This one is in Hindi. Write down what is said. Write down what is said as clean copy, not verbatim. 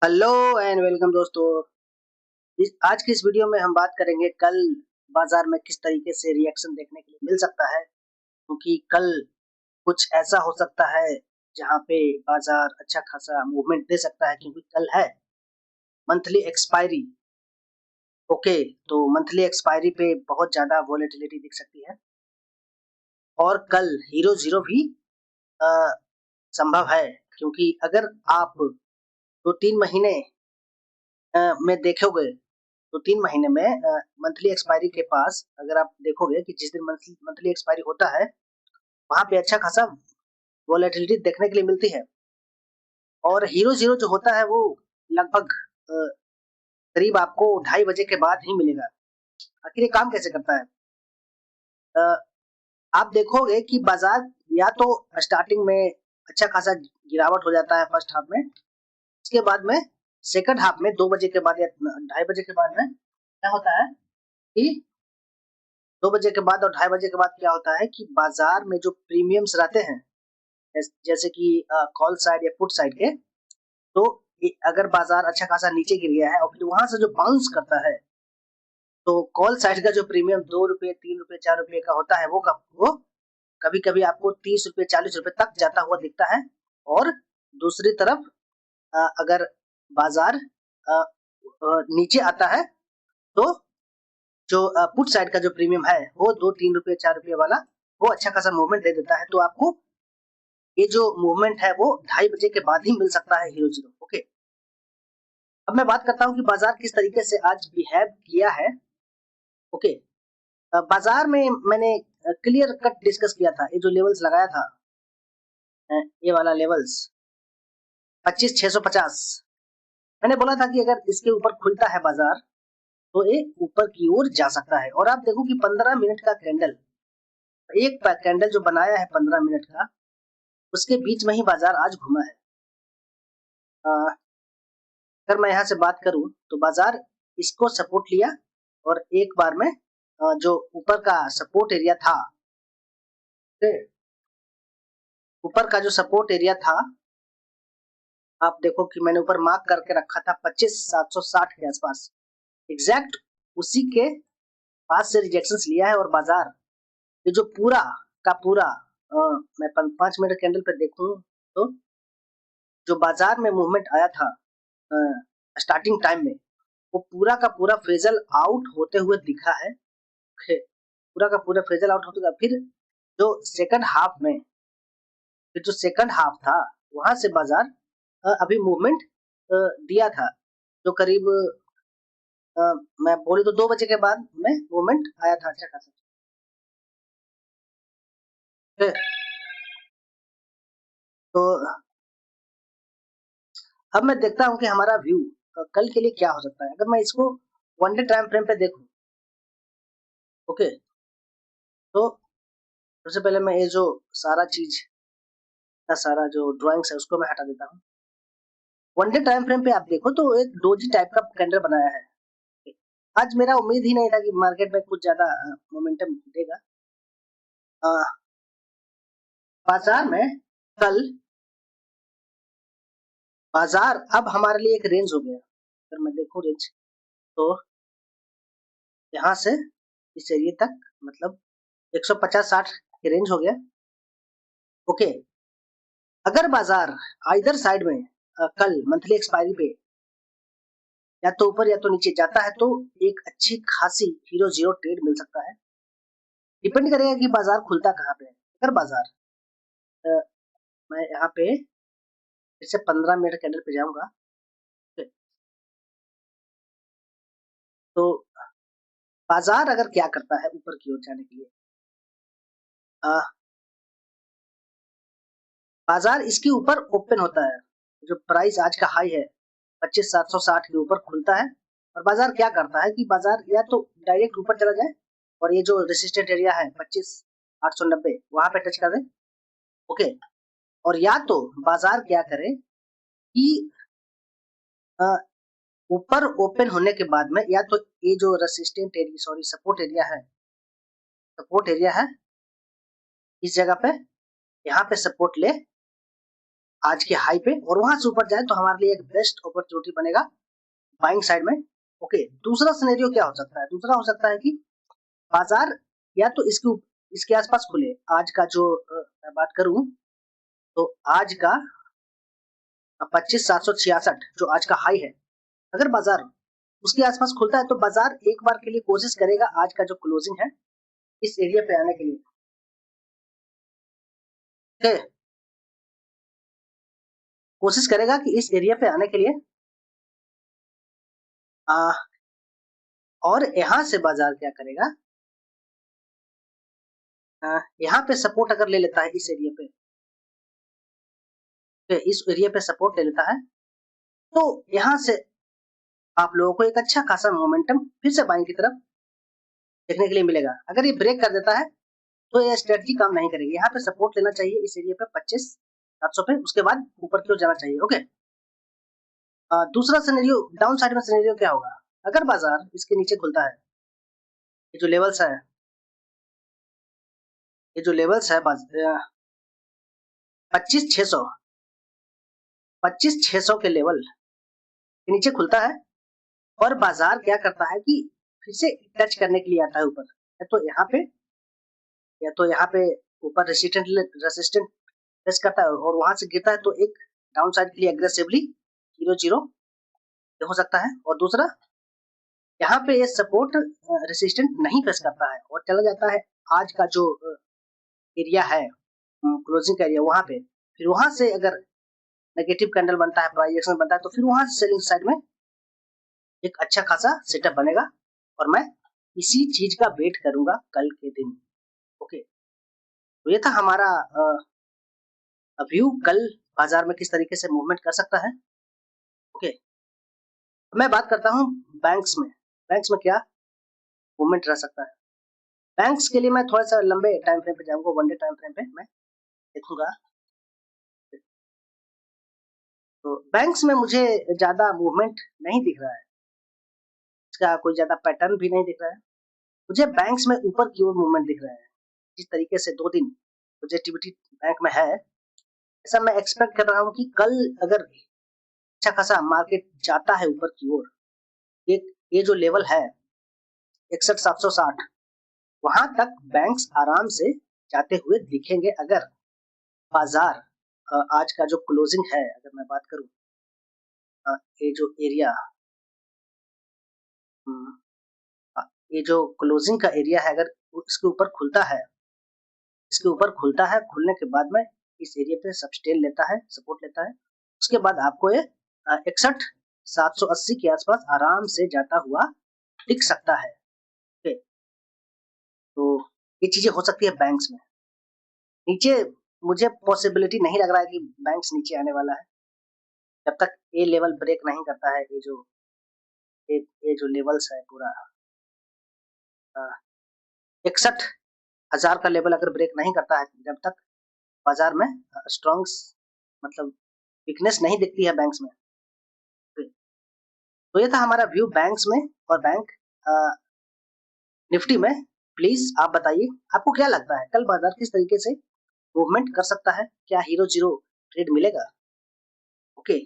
हेलो एंड वेलकम दोस्तों। आज की इस वीडियो में हम बात करेंगे कल बाजार में किस तरीके से रिएक्शन देखने के लिए मिल सकता है, क्योंकि कल कुछ ऐसा हो सकता है जहां पे बाजार अच्छा खासा मूवमेंट दे सकता है, क्योंकि कल है मंथली एक्सपायरी। ओके, तो मंथली एक्सपायरी पे बहुत ज्यादा वॉलेटिलिटी दिख सकती है और कल हीरो जीरो भी अ, संभव है, क्योंकि अगर आप 2-3 महीने में देखोगे तो 3 महीने में मंथली एक्सपायरी के पास अगर आप देखोगे कि जिस दिन मंथली एक्सपायरी होता है वहां पे अच्छा खासा वॉलेटिलिटी देखने के लिए मिलती है। और हीरो जीरो जो होता है वो लगभग करीब आपको 2:30 बजे के बाद ही मिलेगा। आखिर ये काम कैसे करता है? अ, आप देखोगे कि बाजार या तो स्टार्टिंग में अच्छा खासा गिरावट हो जाता है फर्स्ट हाफ में, इसके बाद में सेकंड हाफ में 2 बजे के बाद या 2:30 बजे के बाद में क्या होता है कि 2 बजे के बाद और 2:30 बजे के बाद क्या होता है कि बाजार में जो प्रीमियम्स रहते हैं, जैसे कि कॉल साइड या पुट साइड के, तो अगर बाजार अच्छा खासा नीचे गिर गया है और फिर वहां से जो बाउंस करता है, तो कॉल साइड का जो प्रीमियम 2 रुपए 3 रुपए 4 रुपए का होता है वो कभी कभी आपको 30 रुपए 40 रुपए तक जाता हुआ दिखता है। और दूसरी तरफ अगर बाजार नीचे आता है तो जो पुट साइड का जो प्रीमियम है वो 2-3 रुपए 4 रुपए वाला वो अच्छा खासा मूवमेंट दे देता है। तो आपको ये जो मूवमेंट है वो 2:30 बजे के बाद ही मिल सकता है हीरो जीरो। ओके, अब मैं बात करता हूँ कि बाजार किस तरीके से आज बिहेव किया है। ओके, बाजार में मैंने क्लियर कट डिस्कस किया था, ये जो लेवल्स लगाया था, ये वाला लेवल्स 25,650, मैंने बोला था कि अगर इसके ऊपर खुलता है बाजार तो ये ऊपर की ओर जा सकता है। और आप देखो कि 15 मिनट का कैंडल, एक कैंडल जो बनाया है 15 मिनट का, उसके बीच में ही बाजार आज घुमा है। अगर मैं यहाँ से बात करूं तो बाजार इसको सपोर्ट लिया और एक बार में जो ऊपर का सपोर्ट एरिया था, ऊपर का जो सपोर्ट एरिया था, आप देखो कि मैंने ऊपर मार्क करके रखा था 25,760 के आसपास, एग्जैक्ट उसी के पास से रिजेक्शंस लिया है। और बाजार ये जो पूरा का पूरा मैं 5 मिनट कैंडल पे देखूं तो जो बाजार में मूवमेंट आया था स्टार्टिंग टाइम में, वो पूरा का पूरा फेजल आउट होते हुए दिखा है। पूरा का पूरा फेजल आउट होते हुए फिर जो सेकंड हाफ में, फिर जो सेकंड हाफ था वहां से बाजार अभी मूवमेंट दिया था, जो करीब अ, मैं बोलूँ तो 2 बजे के बाद में मूवमेंट आया था अच्छा खासा। तो अब मैं देखता हूँ कि हमारा व्यू कल के लिए क्या हो सकता है। अगर मैं इसको 1 डे टाइम फ्रेम पे देखूं, ओके, तो सबसे पहले मैं ये जो सारा चीज का सारा जो ड्राइंग्स है उसको मैं हटा देता हूँ। 1 डे टाइम फ्रेम पे आप देखो तो एक डोजी टाइप का कैंडल बनाया है। आज मेरा उम्मीद ही नहीं था कि मार्केट में कुछ ज्यादा मोमेंटम देगा। अ, बाजार में कल बाजार अब हमारे लिए एक रेंज हो गया। अगर मैं देखूं रेंज, तो यहाँ से इस एरिया तक मतलब 150-60 के रेंज हो गया। ओके, अगर बाजार आइदर साइड में कल मंथली एक्सपायरी पे या तो ऊपर या तो नीचे जाता है तो एक अच्छी खासी हीरो जीरो ट्रेड मिल सकता है। डिपेंड करेगा कि बाजार खुलता कहाँ पे है। अगर बाजार अ, मैं यहाँ पे फिर से 15 मिनट कैंडल पे जाऊंगा, तो बाजार अगर क्या करता है ऊपर की ओर जाने के लिए, अ, बाजार इसके ऊपर ओपन होता है। जो प्राइस आज का हाई है 25,760 के ऊपर खुलता है और बाजार क्या करता है कि बाजार या तो डायरेक्ट ऊपर चला जाए और ये जो रेसिस्टेंट एरिया है 25,890 वहां पे टच कर दे। ओके, और या तो बाजार क्या करे कि ऊपर ओपन होने के बाद में या तो ये जो resistant area, sorry support area है, सपोर्ट एरिया है इस जगह पे, यहाँ पे सपोर्ट ले आज के हाई पे और वहां से ऊपर जाए तो हमारे लिए एक बेस्ट अपॉर्चुनिटी बनेगा बाइंग साइड में। ओके, दूसरा सिनेरियो क्या हो सकता है? दूसरा हो सकता है कि बाजार या तो इसके आसपास खुले। आज का जो मैं बात करूं तो आज का 25,766 जो आज का हाई है, अगर बाजार उसके आसपास खुलता है तो बाजार एक बार के लिए कोशिश करेगा आज का जो क्लोजिंग है इस एरिया पे आने के लिए। okay, कोशिश करेगा कि इस एरिया पे आने के लिए और यहां से बाजार क्या करेगा, यहाँ पे सपोर्ट अगर ले लेता है इस एरिया पे, इस एरिया पे सपोर्ट ले लेता है तो यहाँ से आप लोगों को एक अच्छा खासा मोमेंटम फिर से बाइंग की तरफ देखने के लिए मिलेगा। अगर ये ब्रेक कर देता है तो ये स्ट्रेटजी काम नहीं करेगी। यहाँ पे सपोर्ट लेना चाहिए इस एरिया पे 25,700 पे, उसके बाद ऊपर की ओर जाना चाहिए। ओके, दूसरा सिनेरियो, डाउन साइड में सिनेरियो क्या होगा? अगर बाजार इसके नीचे खुलता है, ये जो लेवल्स है, ये जो लेवल्स है 25,600 के लेवल के नीचे खुलता है और बाजार क्या करता है कि फिर से टच करने के लिए आता है ऊपर, या तो यहाँ पे ऊपर रेसिस्टेंट टेस्ट करता है और वहां से गिरता है तो एक डाउन साइड के लिए एग्रेसिवली 0-0 हो सकता है। और दूसरा यहाँ पे ये सपोर्ट रेसिस्टेंट नहीं फेस करता है और चला जाता है आज का जो एरिया है क्लोजिंग का एरिया, वहां पे फिर वहां से अगर नेगेटिव कैंडल बनता है, प्राइस एक्शन बनता है तो फिर वहां से सेलिंग साइड में एक अच्छा खासा सेटअप बनेगा और मैं इसी चीज का वेट करूंगा कल के दिन। ओके, तो ये था हमारा व्यू कल बाजार में किस तरीके से मूवमेंट कर सकता है। ओके, मैं बात करता हूँ बैंक्स में। बैंक्स में क्या मूवमेंट रह सकता है? बैंक्स के लिए मैं थोड़ा सा लंबे टाइम फ्रेम पे जाऊंगा, 1 डे टाइम फ्रेम पे मैं देखूंगा। तो बैंक्स में मुझे ज्यादा मूवमेंट नहीं दिख रहा है, इसका कोई ज्यादा पैटर्न भी नहीं दिख रहा है। मुझे बैंक्स में ऊपर की ओर मूवमेंट दिख रहा है। जिस तरीके से 2 दिन पॉजिटिविटी बैंक में है, ऐसा मैं एक्सपेक्ट कर रहा हूँ कि कल अगर अच्छा खासा मार्केट जाता है ऊपर की ओर, ये जो लेवल है 61,760, वहां तक बैंक्स आराम से जाते हुए दिखेंगे। अगर बाजार आज का जो क्लोजिंग है, अगर मैं बात करूं, ये जो एरिया, ये जो क्लोजिंग का एरिया है, अगर इसके ऊपर खुलता है, खुलने के बाद में इस एरिया पे सब्सटेन लेता है, सपोर्ट लेता है, उसके बाद आपको ये 61,780 के आसपास आराम से जाता हुआ दिख सकता है। ओके, तो ये चीजें हो सकती है बैंक्स में। नीचे मुझे पॉसिबिलिटी नहीं लग रहा है कि बैंक्स नीचे आने वाला है जब तक ये लेवल ब्रेक नहीं करता है। ये जो लेवल्स है पूरा 61,000 का लेवल अगर ब्रेक नहीं करता है, जब तक बाजार में स्ट्रॉन्ग मतलब वीकनेस नहीं दिखती है बैंक्स में। तो ये था हमारा व्यू बैंक्स में और बैंक निफ्टी में। प्लीज आप बताइए आपको क्या लगता है कल बाजार किस तरीके से मूवमेंट कर सकता है? क्या हीरो जीरो ट्रेड मिलेगा? ओके,